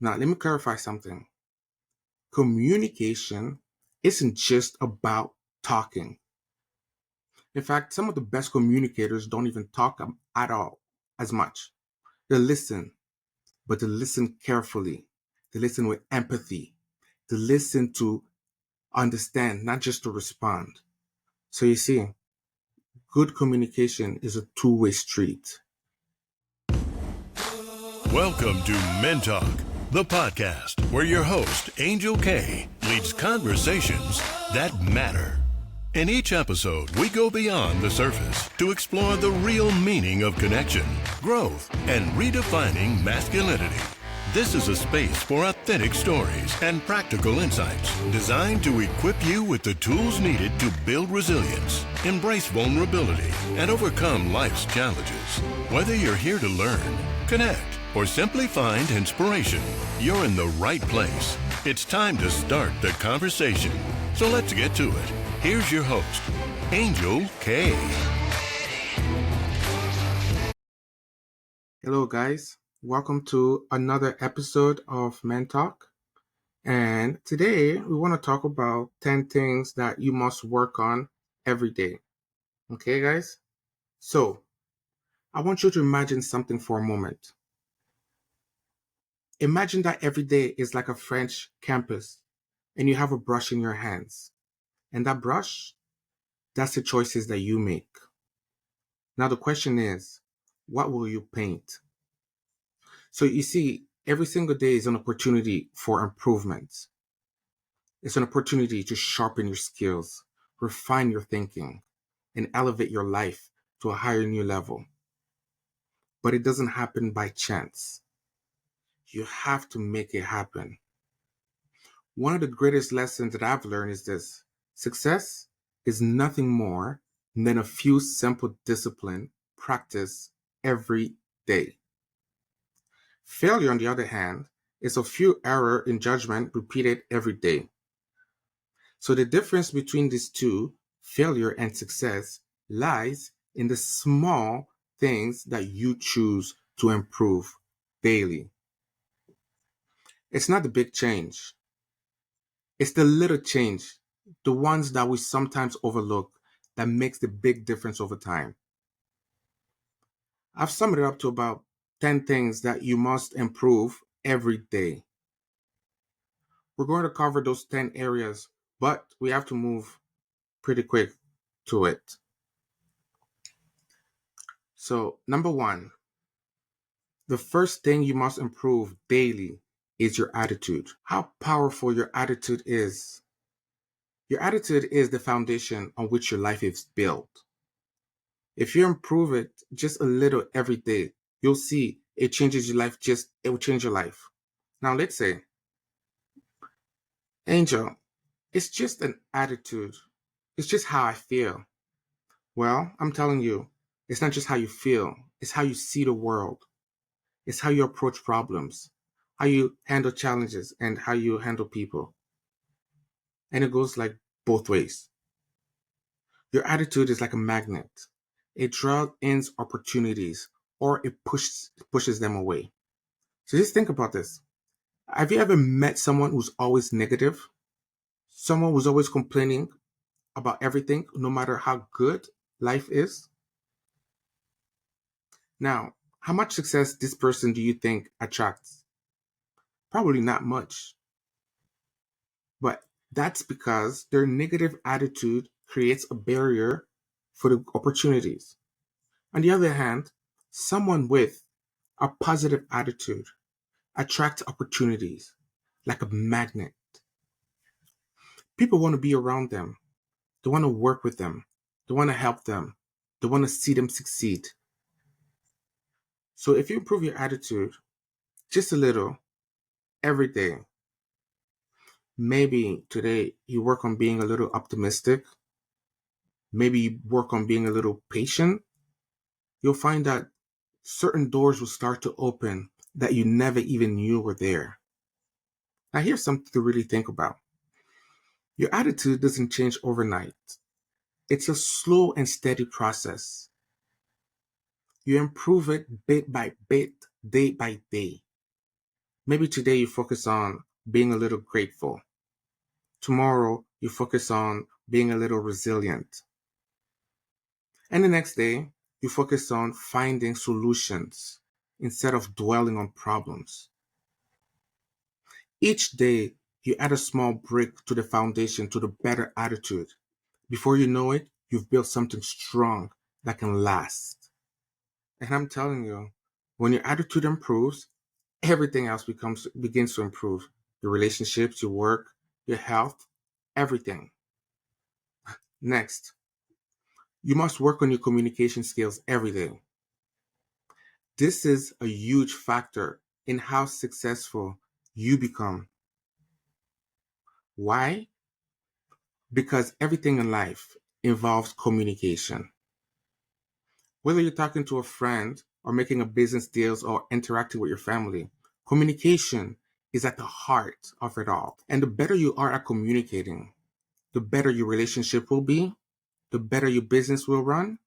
Now, let me clarify something. Communication isn't just about talking. In fact, some of the best communicators don't even talk at all as much. They listen, but they listen carefully. They listen with empathy. They listen to understand, not just to respond. So you see, good communication is a two-way street. Welcome to Men Talk, the podcast where your host, Angel K, leads conversations that matter. In each episode, we go beyond the surface to explore the real meaning of connection, growth, and redefining masculinity. This is a space for authentic stories and practical insights designed to equip you with the tools needed to build resilience, embrace vulnerability, and overcome life's challenges. Whether you're here to learn, connect, or simply find inspiration, you're in the right place. It's time to start the conversation. So let's get to it. Here's your host, Angel K. Hello, guys. Welcome to another episode of Men Talk. And today we want to talk about 10 things that you must work on every day. Okay, guys? So, I want you to imagine something for a moment. Imagine that every day is like a French campus and you have a brush in your hands. And that brush, that's the choices that you make. Now the question is, what will you paint? So you see, every single day is an opportunity for improvement. It's an opportunity to sharpen your skills, refine your thinking, and elevate your life to a higher new level. But it doesn't happen by chance. You have to make it happen. One of the greatest lessons that I've learned is this: success is nothing more than a few simple discipline practice every day. Failure, on the other hand, is a few error in judgment repeated every day. So the difference between these two, failure and success, lies in the small things that you choose to improve daily. It's not the big change. It's the little change, the ones that we sometimes overlook, that makes the big difference over time. I've summed it up to about 10 things that you must improve every day. We're going to cover those 10 areas, but we have to move pretty quick to it. So, number one, the first thing you must improve daily is your attitude. How powerful your attitude is. Your attitude is the foundation on which your life is built. If you improve it just a little every day, you'll see it changes your life. It will change your life. Now, let's say, Angel, it's just an attitude. It's just how I feel. Well, I'm telling you, it's not just how you feel. It's how you see the world. It's how you approach problems, how you handle challenges, and how you handle people. And it goes like both ways. Your attitude is like a magnet. It draws in opportunities or it pushes them away. So just think about this. Have you ever met someone who's always negative? Someone who's always complaining about everything, no matter how good life is? Now, how much success this person do you think attracts? Probably not much. But that's because their negative attitude creates a barrier for the opportunities. On the other hand, someone with a positive attitude attracts opportunities like a magnet. People want to be around them. They want to work with them. They want to help them. They want to see them succeed. So if you improve your attitude just a little every day, maybe today you work on being a little optimistic. Maybe you work on being a little patient. You'll find that certain doors will start to open that you never even knew were there. Now, here's something to really think about. Your attitude doesn't change overnight. It's a slow and steady process. You improve it bit by bit, day by day. Maybe today you focus on being a little grateful. Tomorrow you focus on being a little resilient. And the next day you focus on finding solutions instead of dwelling on problems. Each day you add a small brick to the foundation, to the better attitude. Before you know it, you've built something strong that can last. And I'm telling you, when your attitude improves, everything else begins to improve. Your relationships, your work, your health, everything. Next, you must work on your communication skills every day. This is a huge factor in how successful you become. Why? Because everything in life involves communication. Whether you're talking to a friend or making a business deals or interacting with your family, communication is at the heart of it all. And the better you are at communicating, the better your relationship will be, the better your business will run,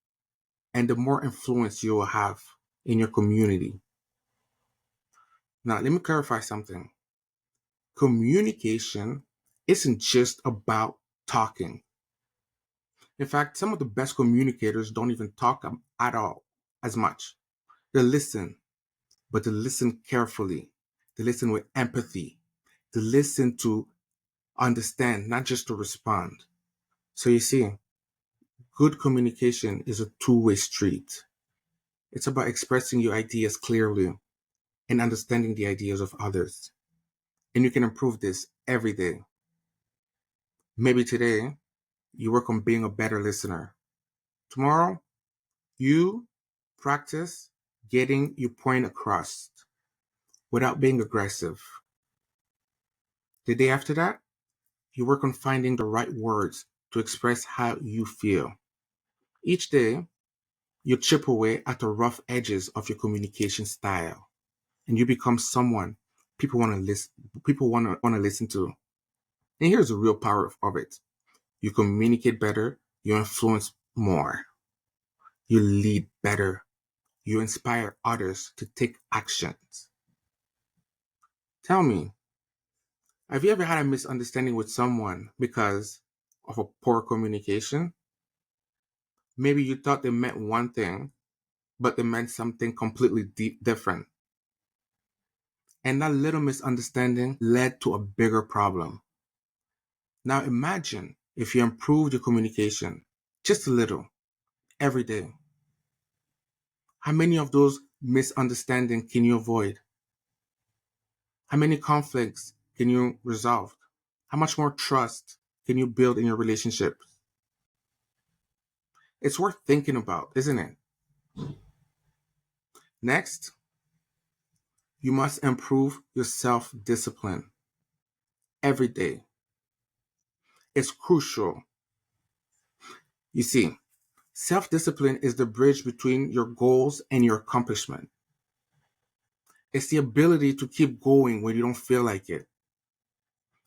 and the more influence you will have in your community. Now, let me clarify something. Communication isn't just about talking. In fact, some of the best communicators don't even talk at all as much. They listen, but they listen carefully. They listen with empathy. They listen to understand, not just to respond. So you see, good communication is a two-way street. It's about expressing your ideas clearly and understanding the ideas of others. And you can improve this every day. Maybe today, you work on being a better listener. Tomorrow, you practice getting your point across without being aggressive. The day after that, you work on finding the right words to express how you feel. Each day, you chip away at the rough edges of your communication style, and you become someone people want to listen. People want to listen to. And here's the real power of it: you communicate better, you influence more, you lead better, you inspire others to take actions. Tell me, have you ever had a misunderstanding with someone because of a poor communication? Maybe you thought they meant one thing, but they meant something completely different. And that little misunderstanding led to a bigger problem. Now imagine if you improved your communication just a little every day. How many of those misunderstandings can you avoid? How many conflicts can you resolve? How much more trust can you build in your relationships? It's worth thinking about, isn't it? Next, you must improve your self-discipline every day. It's crucial. You see, self-discipline is the bridge between your goals and your accomplishment. It's the ability to keep going when you don't feel like it.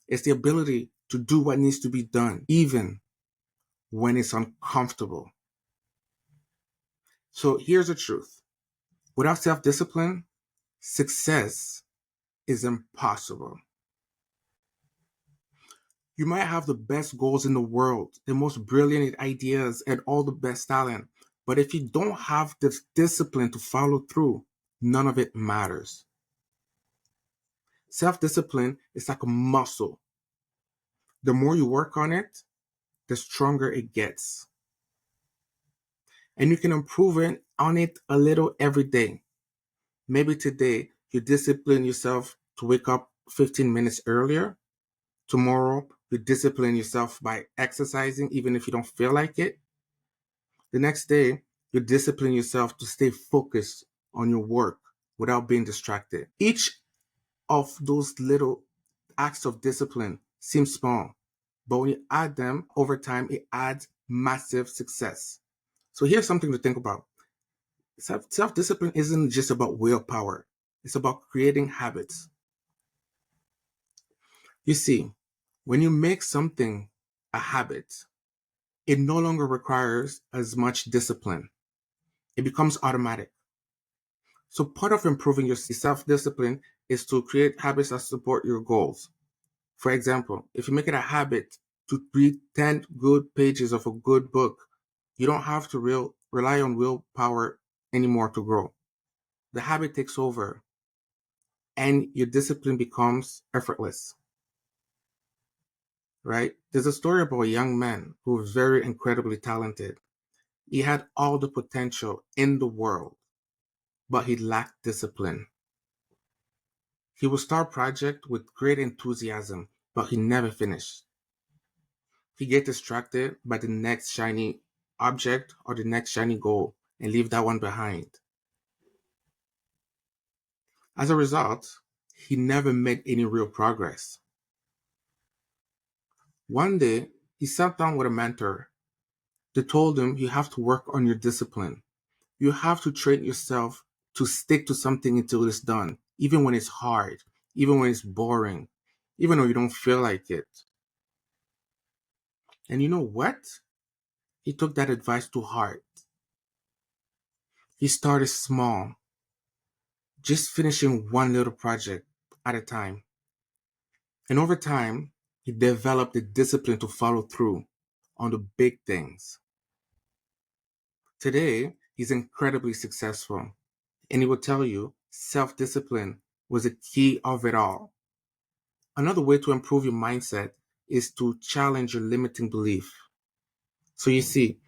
It's the ability to do what needs to be done, even when it's uncomfortable. So here's the truth. Without self-discipline, success is impossible. You might have the best goals in the world, the most brilliant ideas, and all the best talent. But if you don't have this discipline to follow through, none of it matters. Self-discipline is like a muscle. The more you work on it, the stronger it gets. And you can improve on it a little every day. Maybe today you discipline yourself to wake up 15 minutes earlier. Tomorrow you discipline yourself by exercising even if you don't feel like it. The next day you discipline yourself to stay focused on your work without being distracted. Each of those little acts of discipline seems small, but when you add them over time, it adds massive success. So here's something to think about. Self-discipline isn't just about willpower. It's about creating habits. You see, when you make something a habit, it no longer requires as much discipline. It becomes automatic. So part of improving your self-discipline is to create habits that support your goals. For example, if you make it a habit to read 10 good pages of a good book, you don't have to rely on willpower anymore to grow. The habit takes over and your discipline becomes effortless, right? There's a story about a young man who was very incredibly talented. He had all the potential in the world, but he lacked discipline. He would start project with great enthusiasm, but he never finished. He get distracted by the next shiny object or the next shiny goal and leave that one behind. As a result, he never made any real progress. One day, he sat down with a mentor. They told him you have to work on your discipline. You have to train yourself to stick to something until it's done, even when it's hard, even when it's boring, even though you don't feel like it. And you know what? He took that advice to heart. He started small, just finishing one little project at a time. And over time, he developed the discipline to follow through on the big things. Today, he's incredibly successful, and he will tell you self-discipline was the key of it all. Another way to improve your mindset is to challenge your limiting belief. So you see,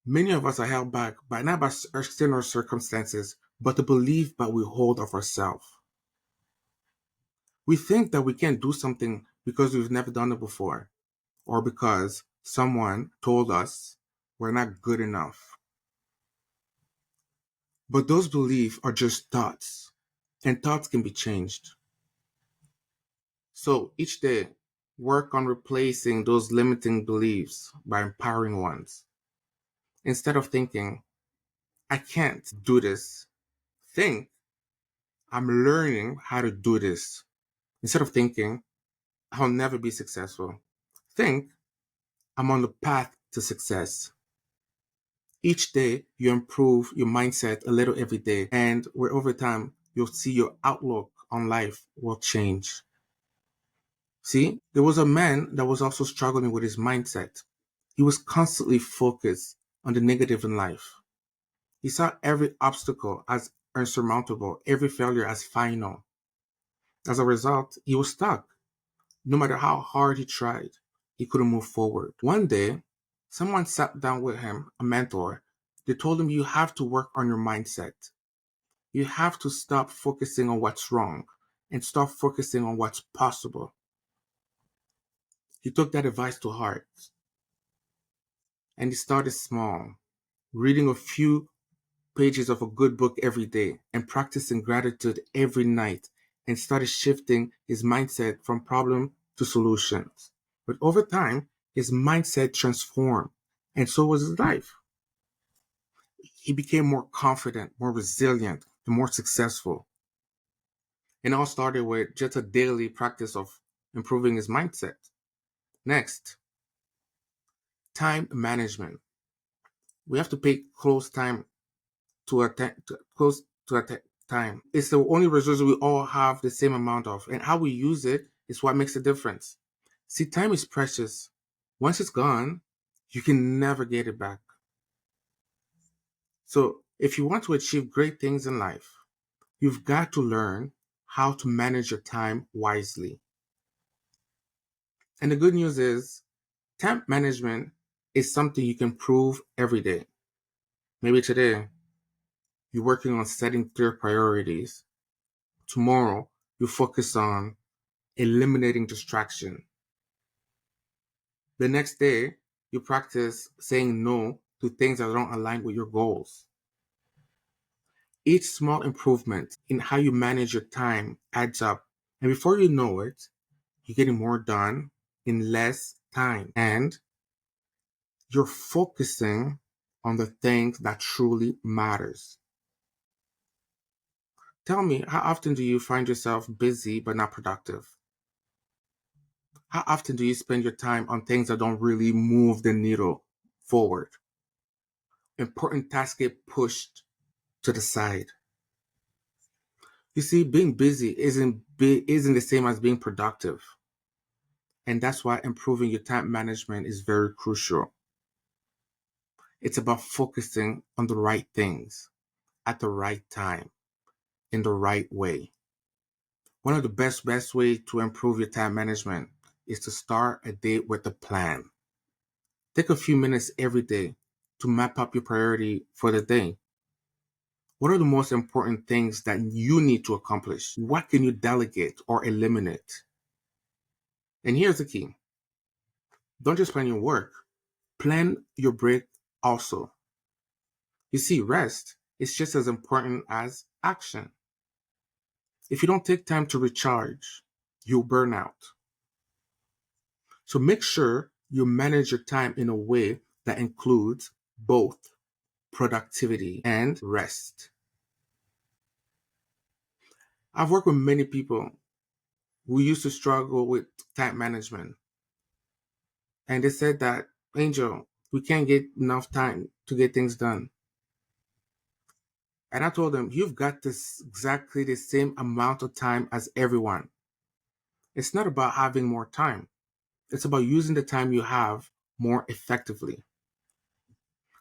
many of us are held back by not by external circumstances, but the belief that we hold of ourselves. We think that we can't do something because we've never done it before, or because someone told us we're not good enough. But those beliefs are just thoughts, and thoughts can be changed. So each day, work on replacing those limiting beliefs by empowering ones. Instead of thinking, I can't do this, think, I'm learning how to do this. Instead of thinking, I'll never be successful, think, I'm on the path to success. Each day, you improve your mindset a little every day, and where over time, you'll see your outlook on life will change. See, there was a man that was also struggling with his mindset. He was constantly focused on the negative in life. He saw every obstacle as insurmountable, every failure as final. As a result, he was stuck. No matter how hard he tried, he couldn't move forward. One day, someone sat down with him, a mentor. They told him you have to work on your mindset. You have to stop focusing on what's wrong and start focusing on what's possible. He took that advice to heart and he started small, reading a few pages of a good book every day and practicing gratitude every night and started shifting his mindset from problem to solutions. But over time, his mindset transformed and so was his life. He became more confident, more resilient, and more successful. It all started with just a daily practice of improving his mindset. Next, time management. We have to pay close to time. It's the only resource we all have the same amount of, and how we use it is what makes a difference. See, time is precious. Once it's gone, you can never get it back. So, if you want to achieve great things in life, you've got to learn how to manage your time wisely. And the good news is, time management is something you can improve every day. Maybe today, you're working on setting clear priorities. Tomorrow, you focus on eliminating distraction. The next day, you practice saying no to things that don't align with your goals. Each small improvement in how you manage your time adds up. And before you know it, you're getting more done in less time. And you're focusing on the things that truly matters. Tell me, how often do you find yourself busy but not productive? How often do you spend your time on things that don't really move the needle forward? Important tasks get pushed to the side. You see, being busy isn't the same as being productive. And that's why improving your time management is very crucial. It's about focusing on the right things at the right time in the right way. One of the best way to improve your time management is to start a day with a plan. Take a few minutes every day to map up your priority for the day. What are the most important things that you need to accomplish? What can you delegate or eliminate? And here's the key. Don't just plan your work, plan your break also. You see, rest is just as important as action. If you don't take time to recharge, you'll burn out. So make sure you manage your time in a way that includes both productivity and rest. I've worked with many people who used to struggle with time management. And they said that, Angel, we can't get enough time to get things done. And I told them, you've got this exactly the same amount of time as everyone. It's not about having more time. It's about using the time you have more effectively.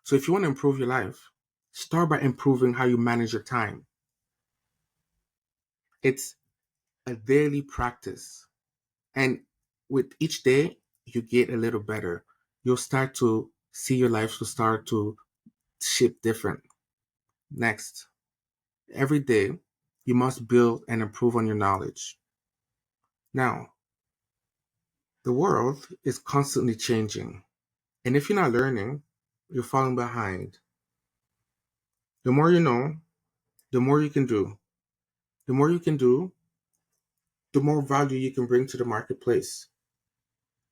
So if you want to improve your life, start by improving how you manage your time. It's a daily practice. And with each day, you get a little better. You'll start to see your life will start to shape different. Next, every day, you must build and improve on your knowledge. Now, the world is constantly changing. And if you're not learning, you're falling behind. The more you know, the more you can do. The more you can do, the more value you can bring to the marketplace.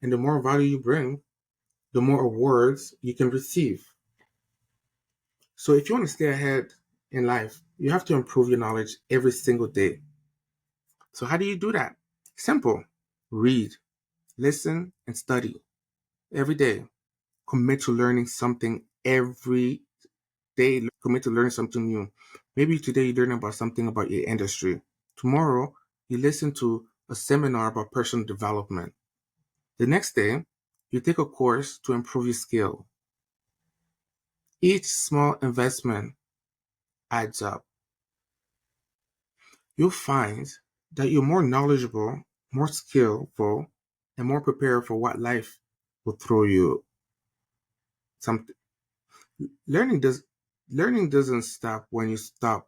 And the more value you bring, the more awards you can receive. So if you want to stay ahead in life, you have to improve your knowledge every single day. So how do you do that? Simple. Read, listen, and study every day. Commit to learning something every day. Commit to learning something new. Maybe today you learn about something about your industry. Tomorrow, you listen to a seminar about personal development. The next day, you take a course to improve your skill. Each small investment adds up. You'll find that you're more knowledgeable, more skillful, and more prepared for what life will throw you. Something learning does learning doesn't stop when you stop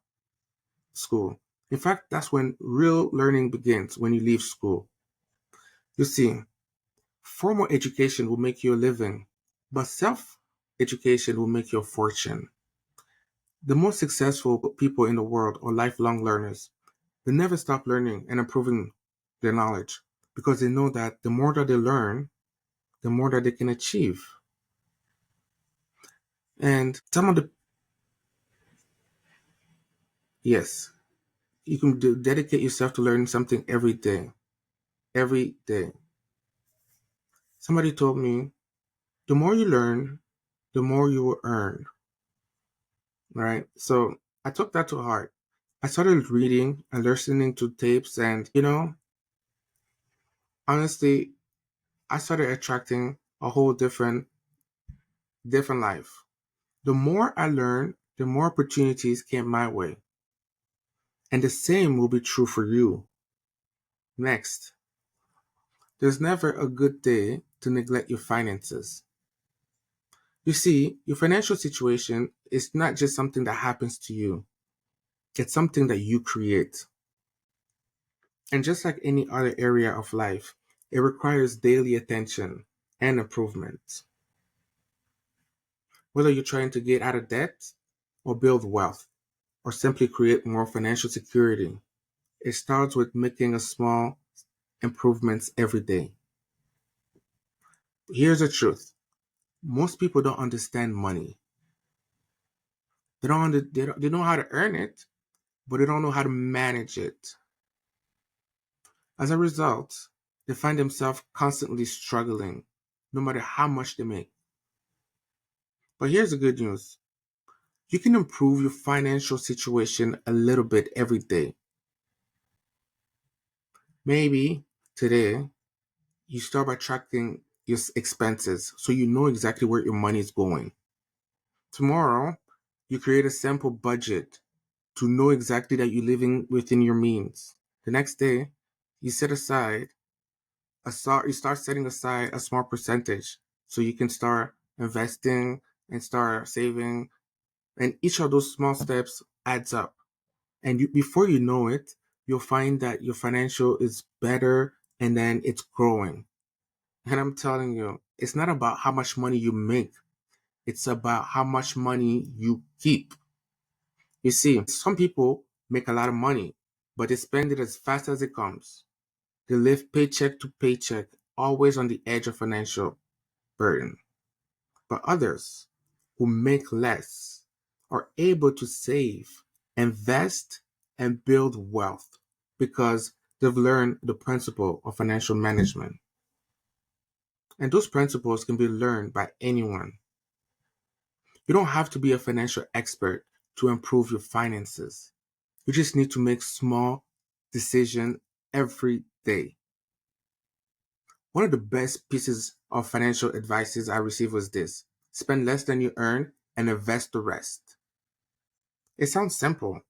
school. In fact, that's when real learning begins, when you leave school. You see, formal education will make you a living, but self-education will make you a fortune. The most successful people in the world are lifelong learners. They never stop learning and improving their knowledge because they know that the more that they learn, the more that they can achieve. And some of the, yes, you can dedicate yourself to learning something every day. Every day. Somebody told me, the more you learn, the more you will earn. Right? So I took that to heart. I started reading and listening to tapes, and honestly, I started attracting a whole different life. The more I learned, the more opportunities came my way. And the same will be true for you. Next, there's never a good day to neglect your finances. You see, your financial situation is not just something that happens to you. It's something that you create. And just like any other area of life, it requires daily attention and improvement. Whether you're trying to get out of debt or build wealth or simply create more financial security, it starts with making a small improvements every day. Here's the truth. Most people don't understand money. They know how to earn it, but they don't know how to manage it. As a result, they find themselves constantly struggling, no matter how much they make. But here's the good news. You can improve your financial situation a little bit every day. Maybe today you start by tracking your expenses so you know exactly where your money is going. Tomorrow, you create a simple budget to know exactly that you're living within your means. The next day, you you start setting aside a small percentage so you can start investing and start saving. And each of those small steps adds up. And before you know it, you'll find that your financial is better and then it's growing. And I'm telling you, it's not about how much money you make. It's about how much money you keep. You see, some people make a lot of money, but they spend it as fast as it comes. They live paycheck to paycheck, always on the edge of financial burden. But others who make less are able to save, invest, and build wealth because they've learned the principle of financial management. And those principles can be learned by anyone. You don't have to be a financial expert to improve your finances. You just need to make small decisions every day. One of the best pieces of financial advice I received was this: spend less than you earn and invest the rest. It sounds simple,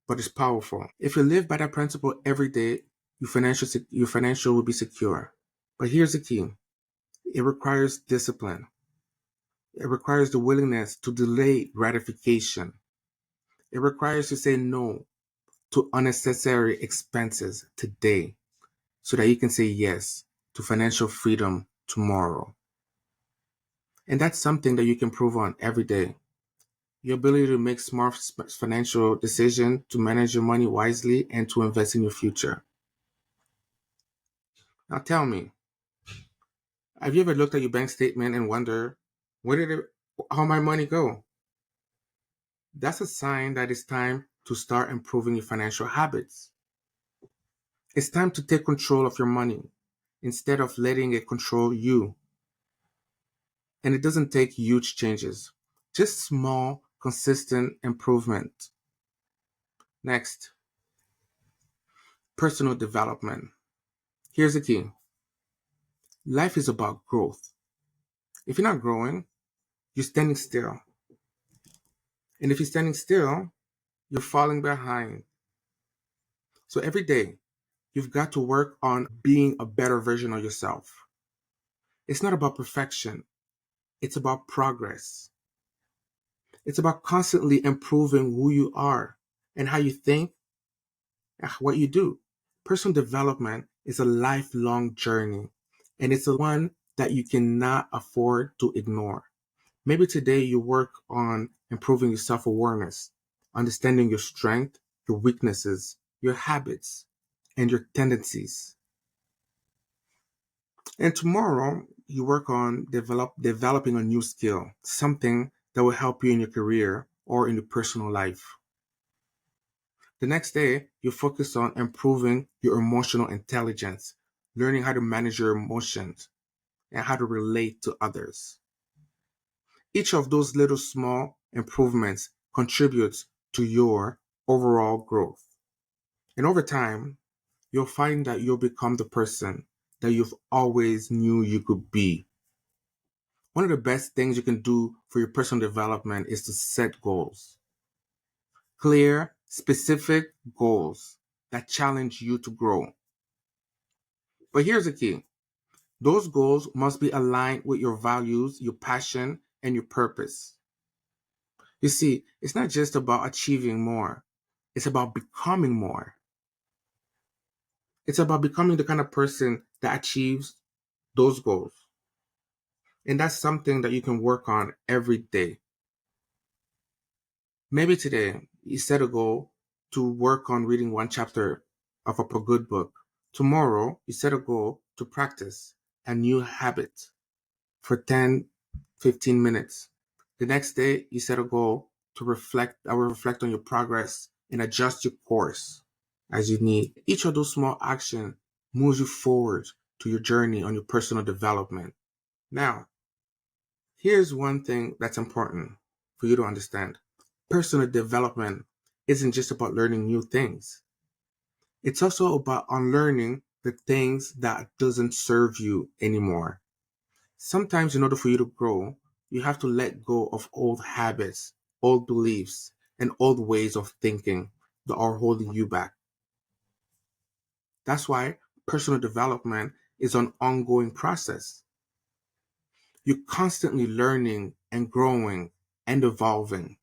but it's powerful. If you live by that principle every day, your financial will be secure. But here's the key: it requires discipline. It requires the willingness to delay gratification. It requires to say no to unnecessary expenses today so that you can say yes to financial freedom tomorrow. And that's something that you can prove on every day. Your ability to make smart financial decisions, to manage your money wisely, and to invest in your future. Now tell me, have you ever looked at your bank statement and wonder, how my money go? That's a sign that it's time to start improving your financial habits. It's time to take control of your money instead of letting it control you. And it doesn't take huge changes, just small, consistent improvement. Next, personal development. Here's the key: life is about growth. If you're not growing, you're standing still. And if you're standing still, you're falling behind. So every day, you've got to work on being a better version of yourself. It's not about perfection, it's about progress. It's about constantly improving who you are and how you think and what you do. Personal development is a lifelong journey, and it's the one that you cannot afford to ignore. Maybe today you work on improving your self awareness, understanding your strength, your weaknesses, your habits, and your tendencies. And tomorrow you work on developing a new skill, something that will help you in your career or in your personal life. The next day, you focus on improving your emotional intelligence, learning how to manage your emotions and how to relate to others. Each of those little small improvements contributes to your overall growth. And over time, you'll find that you'll become the person that you've always knew you could be. One of the best things you can do for your personal development is to set goals. Clear, specific goals that challenge you to grow. But here's the key: those goals must be aligned with your values, your passion, and your purpose. You see, it's not just about achieving more, it's about becoming more. It's about becoming the kind of person that achieves those goals. And that's something that you can work on every day. Maybe today you set a goal to work on reading one chapter of a good book. Tomorrow you set a goal to practice a new habit for 10, 15 minutes. The next day you set a goal to reflect on your progress and adjust your course as you need. Each of those small actions moves you forward to your journey on your personal development. Now, here's one thing that's important for you to understand. Personal development isn't just about learning new things. It's also about unlearning the things that doesn't serve you anymore. Sometimes in order for you to grow, you have to let go of old habits, old beliefs, and old ways of thinking that are holding you back. That's why personal development is an ongoing process. You're constantly learning and growing and evolving.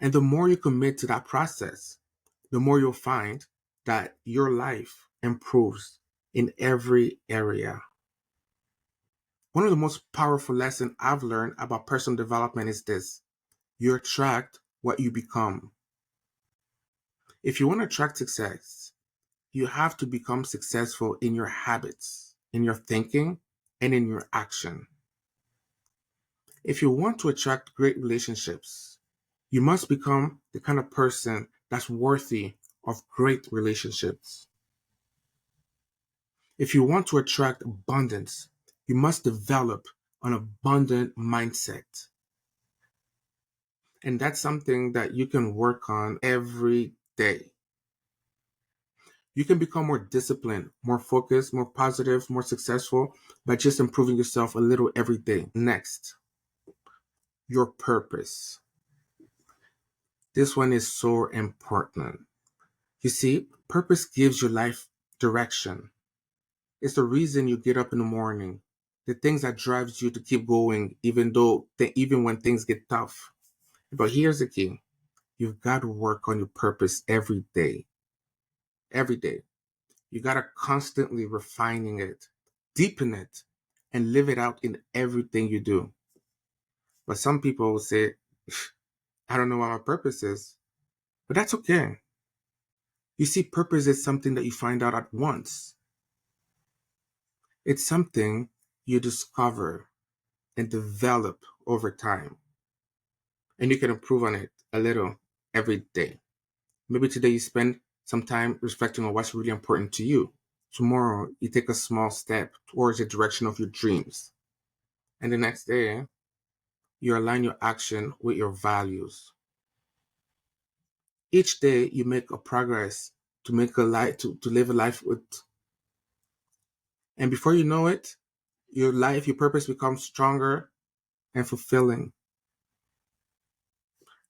And the more you commit to that process, the more you'll find that your life improves in every area. One of the most powerful lessons I've learned about personal development is this: you attract what you become. If you want to attract success, you have to become successful in your habits, in your thinking, and in your action. If you want to attract great relationships, you must become the kind of person that's worthy of great relationships. If you want to attract abundance, you must develop an abundant mindset. And that's something that you can work on every day. You can become more disciplined, more focused, more positive, more successful by just improving yourself a little every day. Next, your purpose. This one is so important. You see, purpose gives your life direction. It's the reason you get up in the morning, the things that drives you to keep going, even when things get tough. But here's the key: you've got to work on your purpose every day. Every day, you got to constantly refining it, deepen it, and live it out in everything you do. But some people will say, I don't know what my purpose is. But that's okay. You see, purpose is something that you find out at once. It's something you discover and develop over time. And you can improve on it a little every day. Maybe today you spend some time reflecting on what's really important to you. Tomorrow you take a small step towards the direction of your dreams. And the next day, you align your action with your values. Each day you make a progress to make a life to live a life with, and before you know it, your purpose becomes stronger and fulfilling.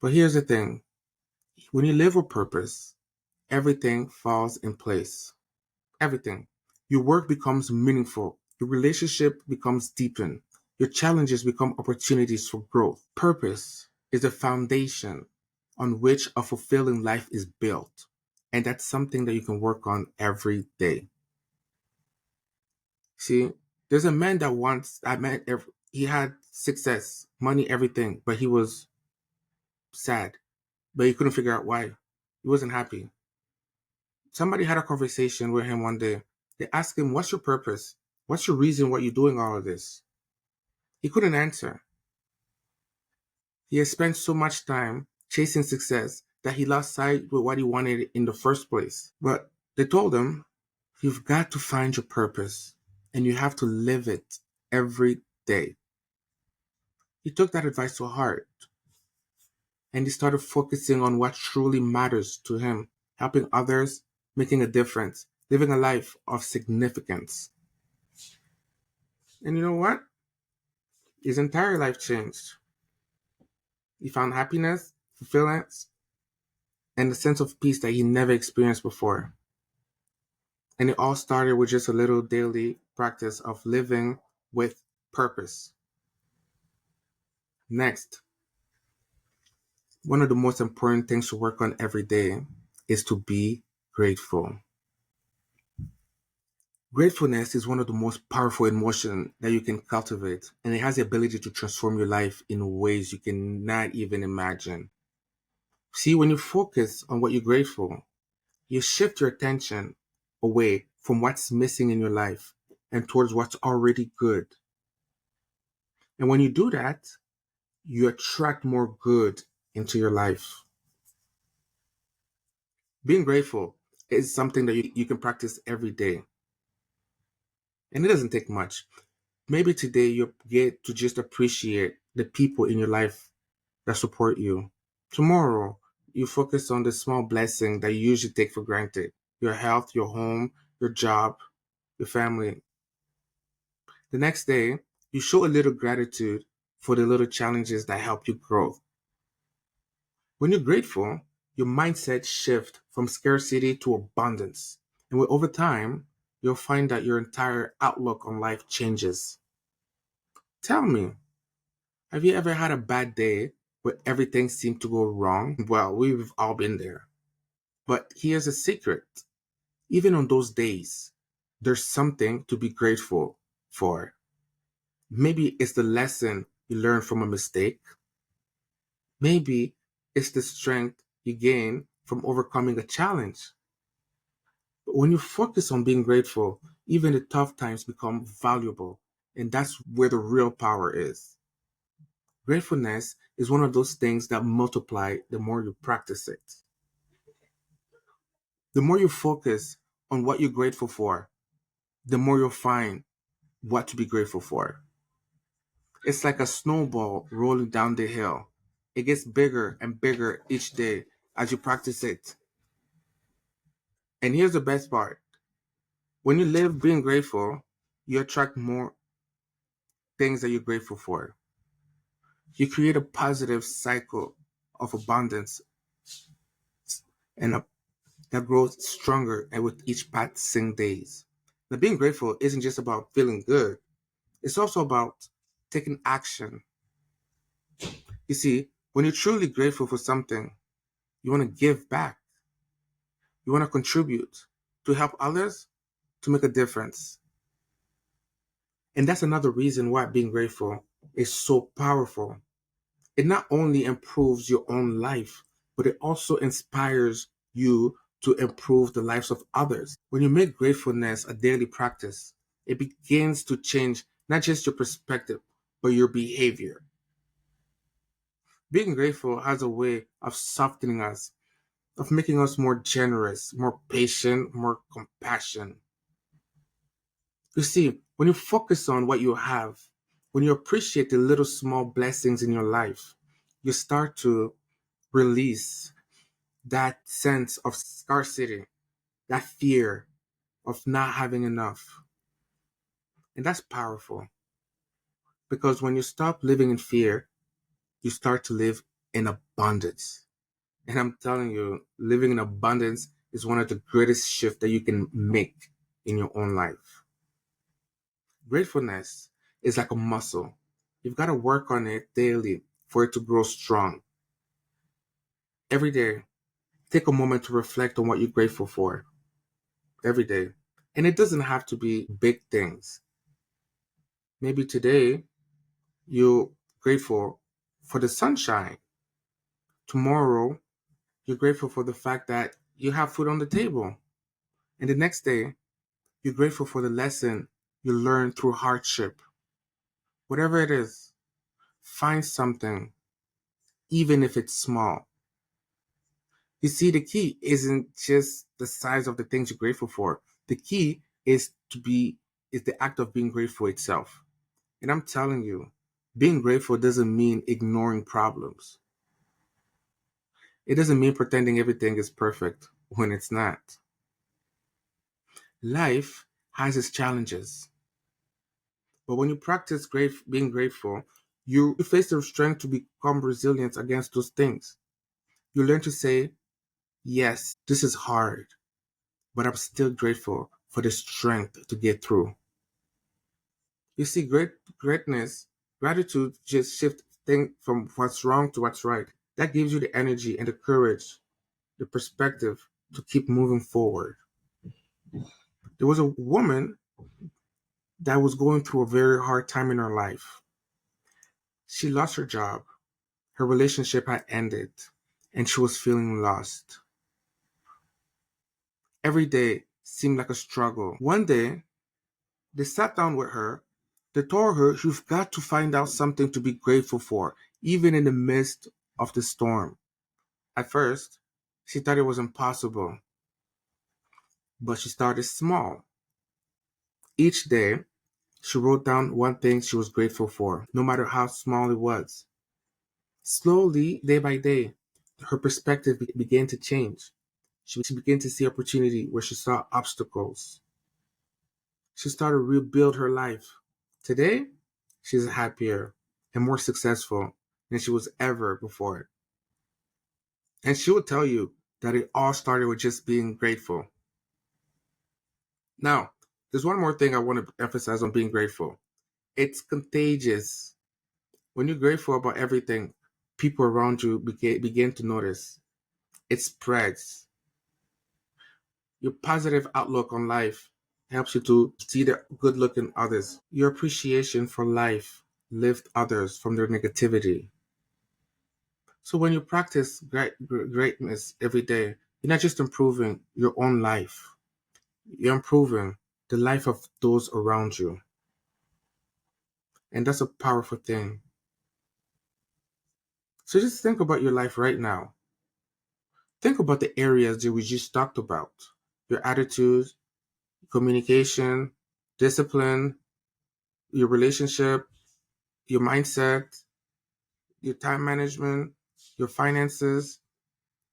But here's the thing: when you live with purpose, everything falls in place. Everything. Your work becomes meaningful. Your relationship becomes deepened. Your challenges become opportunities for growth. Purpose is the foundation on which a fulfilling life is built. And that's something that you can work on every day. See, there's a man that he had success, money, everything, but he was sad. But he couldn't figure out why. He wasn't happy. Somebody had a conversation with him one day. They asked him, what's your purpose? What's your reason why you're doing all of this? He couldn't answer. He had spent so much time chasing success that he lost sight with what he wanted in the first place. But they told him, you've got to find your purpose and you have to live it every day. He took that advice to heart and he started focusing on what truly matters to him, helping others, making a difference, living a life of significance. And you know what? His entire life changed. He found happiness, fulfillment, and a sense of peace that he never experienced before. And it all started with just a little daily practice of living with purpose. Next, one of the most important things to work on every day is to be grateful. Gratefulness is one of the most powerful emotions that you can cultivate, and it has the ability to transform your life in ways you cannot even imagine. See, when you focus on what you're grateful, you shift your attention away from what's missing in your life and towards what's already good. And when you do that, you attract more good into your life. Being grateful is something that you can practice every day. And it doesn't take much. Maybe today you get to just appreciate the people in your life that support you. Tomorrow, you focus on the small blessing that you usually take for granted: your health, your home, your job, your family. The next day, you show a little gratitude for the little challenges that help you grow. When you're grateful, your mindset shifts from scarcity to abundance. And over time, you'll find that your entire outlook on life changes. Tell me, have you ever had a bad day where everything seemed to go wrong? Well, we've all been there. But here's a secret. Even on those days, there's something to be grateful for. Maybe it's the lesson you learned from a mistake. Maybe it's the strength you gain from overcoming a challenge. But when you focus on being grateful, even the tough times become valuable. And that's where the real power is. Gratefulness is one of those things that multiply the more you practice it. The more you focus on what you're grateful for, the more you'll find what to be grateful for. It's like a snowball rolling down the hill. It gets bigger and bigger each day as you practice it. And here's the best part. When you live being grateful, you attract more things that you're grateful for. You create a positive cycle of abundance and that grows stronger and with each passing days. Now, being grateful isn't just about feeling good. It's also about taking action. You see, when you're truly grateful for something, you want to give back. You want to contribute to help others, to make a difference. And that's another reason why being grateful is so powerful. It not only improves your own life, but it also inspires you to improve the lives of others. When you make gratefulness a daily practice, it begins to change not just your perspective, but your behavior. Being grateful has a way of softening us, of making us more generous, more patient, more compassionate. You see, when you focus on what you have, when you appreciate the little small blessings in your life, you start to release that sense of scarcity, that fear of not having enough. And that's powerful because when you stop living in fear, you start to live in abundance. And I'm telling you, living in abundance is one of the greatest shifts that you can make in your own life. Gratefulness is like a muscle. You've got to work on it daily for it to grow strong. Every day, take a moment to reflect on what you're grateful for. Every day. And it doesn't have to be big things. Maybe today, you're grateful for the sunshine. Tomorrow, you're grateful for the fact that you have food on the table. And the next day, you're grateful for the lesson you learned through hardship. Whatever it is, find something, even if it's small. You see, the key isn't just the size of the things you're grateful for. The key is the act of being grateful itself. And I'm telling you, being grateful doesn't mean ignoring problems. It doesn't mean pretending everything is perfect when it's not. Life has its challenges. But when you practice being grateful, you face the strength to become resilient against those things. You learn to say, yes, this is hard, but I'm still grateful for the strength to get through. You see, gratitude just shifts things from what's wrong to what's right. That gives you the energy and the courage, the perspective to keep moving forward. There was a woman that was going through a very hard time in her life. She lost her job, her relationship had ended, and she was feeling lost. Every day seemed like a struggle. One day, they sat down with her. They told her, you've got to find out something to be grateful for, even in the midst of the storm. At first, she thought it was impossible, but she started small. Each day, she wrote down one thing she was grateful for, no matter how small it was. Slowly, day by day, her perspective began to change. She began to see opportunity where she saw obstacles. She started to rebuild her life. Today, she's happier and more successful than she was ever before. And she will tell you that it all started with just being grateful. Now, there's one more thing I want to emphasize on being grateful. It's contagious. When you're grateful about everything, people around you begin to notice. It spreads. Your positive outlook on life helps you to see the good look in others. Your appreciation for life lifts others from their negativity. So when you practice greatness every day, you're not just improving your own life, you're improving the life of those around you. And that's a powerful thing. So just think about your life right now. Think about the areas that we just talked about. Your attitude, communication, discipline, your relationship, your mindset, your time management, your finances,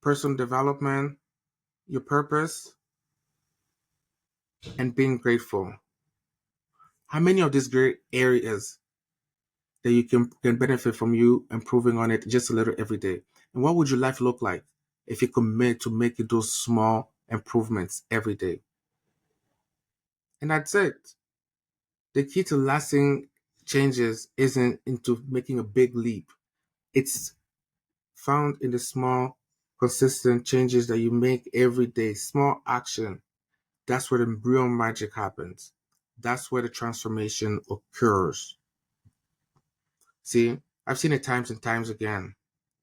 personal development, your purpose, and being grateful. How many of these great areas that you can benefit from you improving on it just a little every day? And what would your life look like if you commit to making those small improvements every day? And that's it. The key to lasting changes isn't into making a big leap. It's found in the small, consistent changes that you make every day. Small action. That's where the real magic happens. That's where the transformation occurs. See, I've seen it times and times again.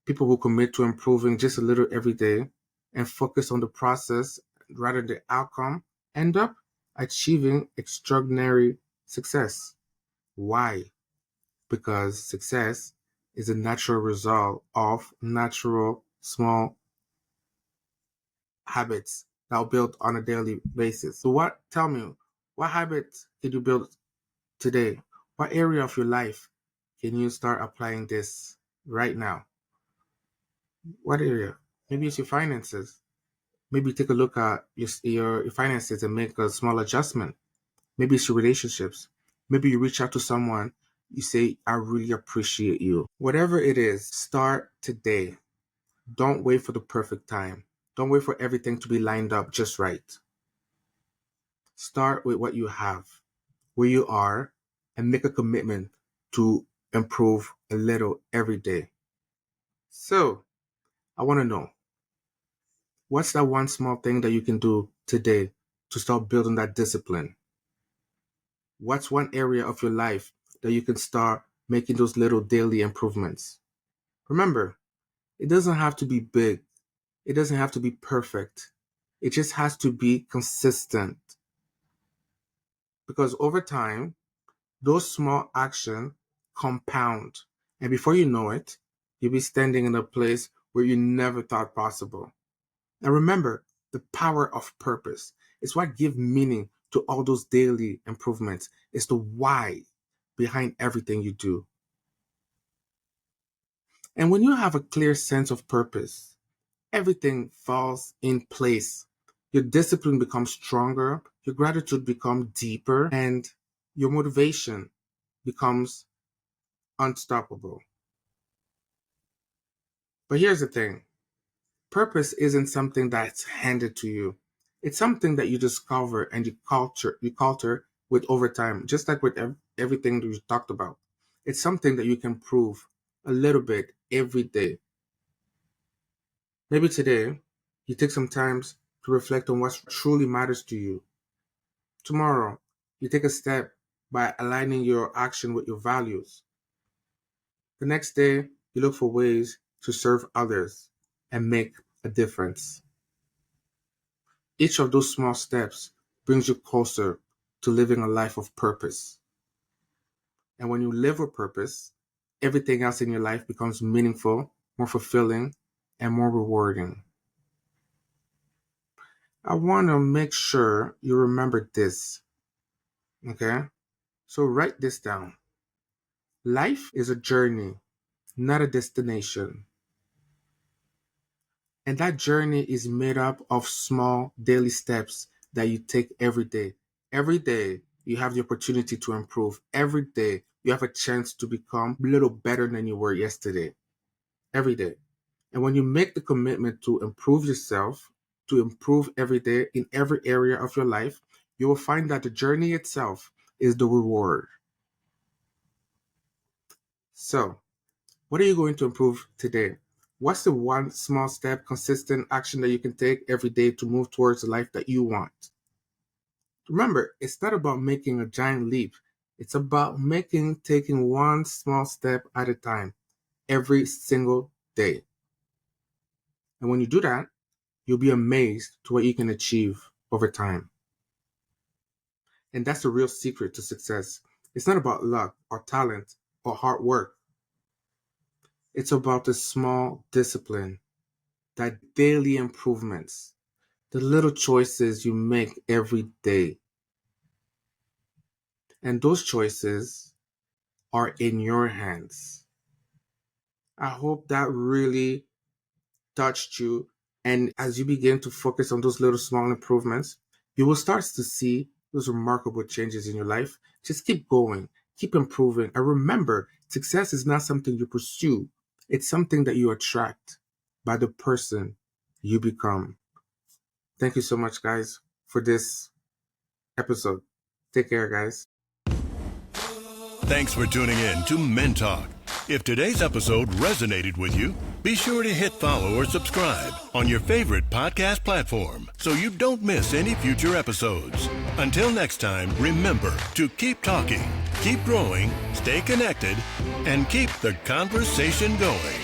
People who commit to improving just a little every day and focus on the process rather than the outcome end up achieving extraordinary success. Why? Because success is a natural result of natural small habits that are built on a daily basis. So tell me, what habits can you build today? What area of your life can you start applying this right now? What area? Maybe it's your finances. Maybe take a look at your finances and make a small adjustment. Maybe it's your relationships. Maybe you reach out to someone, you say, I really appreciate you. Whatever it is, start today. Don't wait for the perfect time. Don't wait for everything to be lined up just right. Start with what you have, where you are, and make a commitment to improve a little every day. So, I want to know, what's that one small thing that you can do today to start building that discipline? What's one area of your life that you can start making those little daily improvements? Remember, it doesn't have to be big. It doesn't have to be perfect. It just has to be consistent. Because over time, those small actions compound. And before you know it, you'll be standing in a place where you never thought possible. And remember, the power of purpose is what gives meaning to all those daily improvements. It's the why behind everything you do. And when you have a clear sense of purpose, everything falls in place. Your discipline becomes stronger, your gratitude becomes deeper, and your motivation becomes unstoppable. But here's the thing. Purpose isn't something that's handed to you. It's something that you discover and you culture with over time, just like with everything that we talked about. It's something that you can prove a little bit every day. Maybe today, you take some time to reflect on what truly matters to you. Tomorrow, you take a step by aligning your action with your values. The next day, you look for ways to serve others and make a difference. Each of those small steps brings you closer to living a life of purpose. And when you live with purpose, everything else in your life becomes meaningful, more fulfilling, and more rewarding. I want to make sure you remember this. Okay? So write this down. Life is a journey, not a destination. And that journey is made up of small daily steps that you take every day. Every day, you have the opportunity to improve. Every day, you have a chance to become a little better than you were yesterday. Every day. And when you make the commitment to improve yourself, to improve every day in every area of your life, you will find that the journey itself is the reward. So, what are you going to improve today? What's the one small step, consistent action that you can take every day to move towards the life that you want? Remember, it's not about making a giant leap. It's about taking one small step at a time every single day. And when you do that, you'll be amazed to what you can achieve over time. And that's the real secret to success. It's not about luck or talent or hard work. It's about the small discipline, that daily improvements, the little choices you make every day. And those choices are in your hands. I hope that really touched you. And as you begin to focus on those little small improvements, you will start to see those remarkable changes in your life. Just keep going, keep improving. And remember, success is not something you pursue. It's something that you attract by the person you become. Thank you so much, guys, for this episode. Take care, guys. Thanks for tuning in to Men Talk. If today's episode resonated with you, be sure to hit follow or subscribe on your favorite podcast platform so you don't miss any future episodes. Until next time, remember to keep talking, keep growing, stay connected, and keep the conversation going.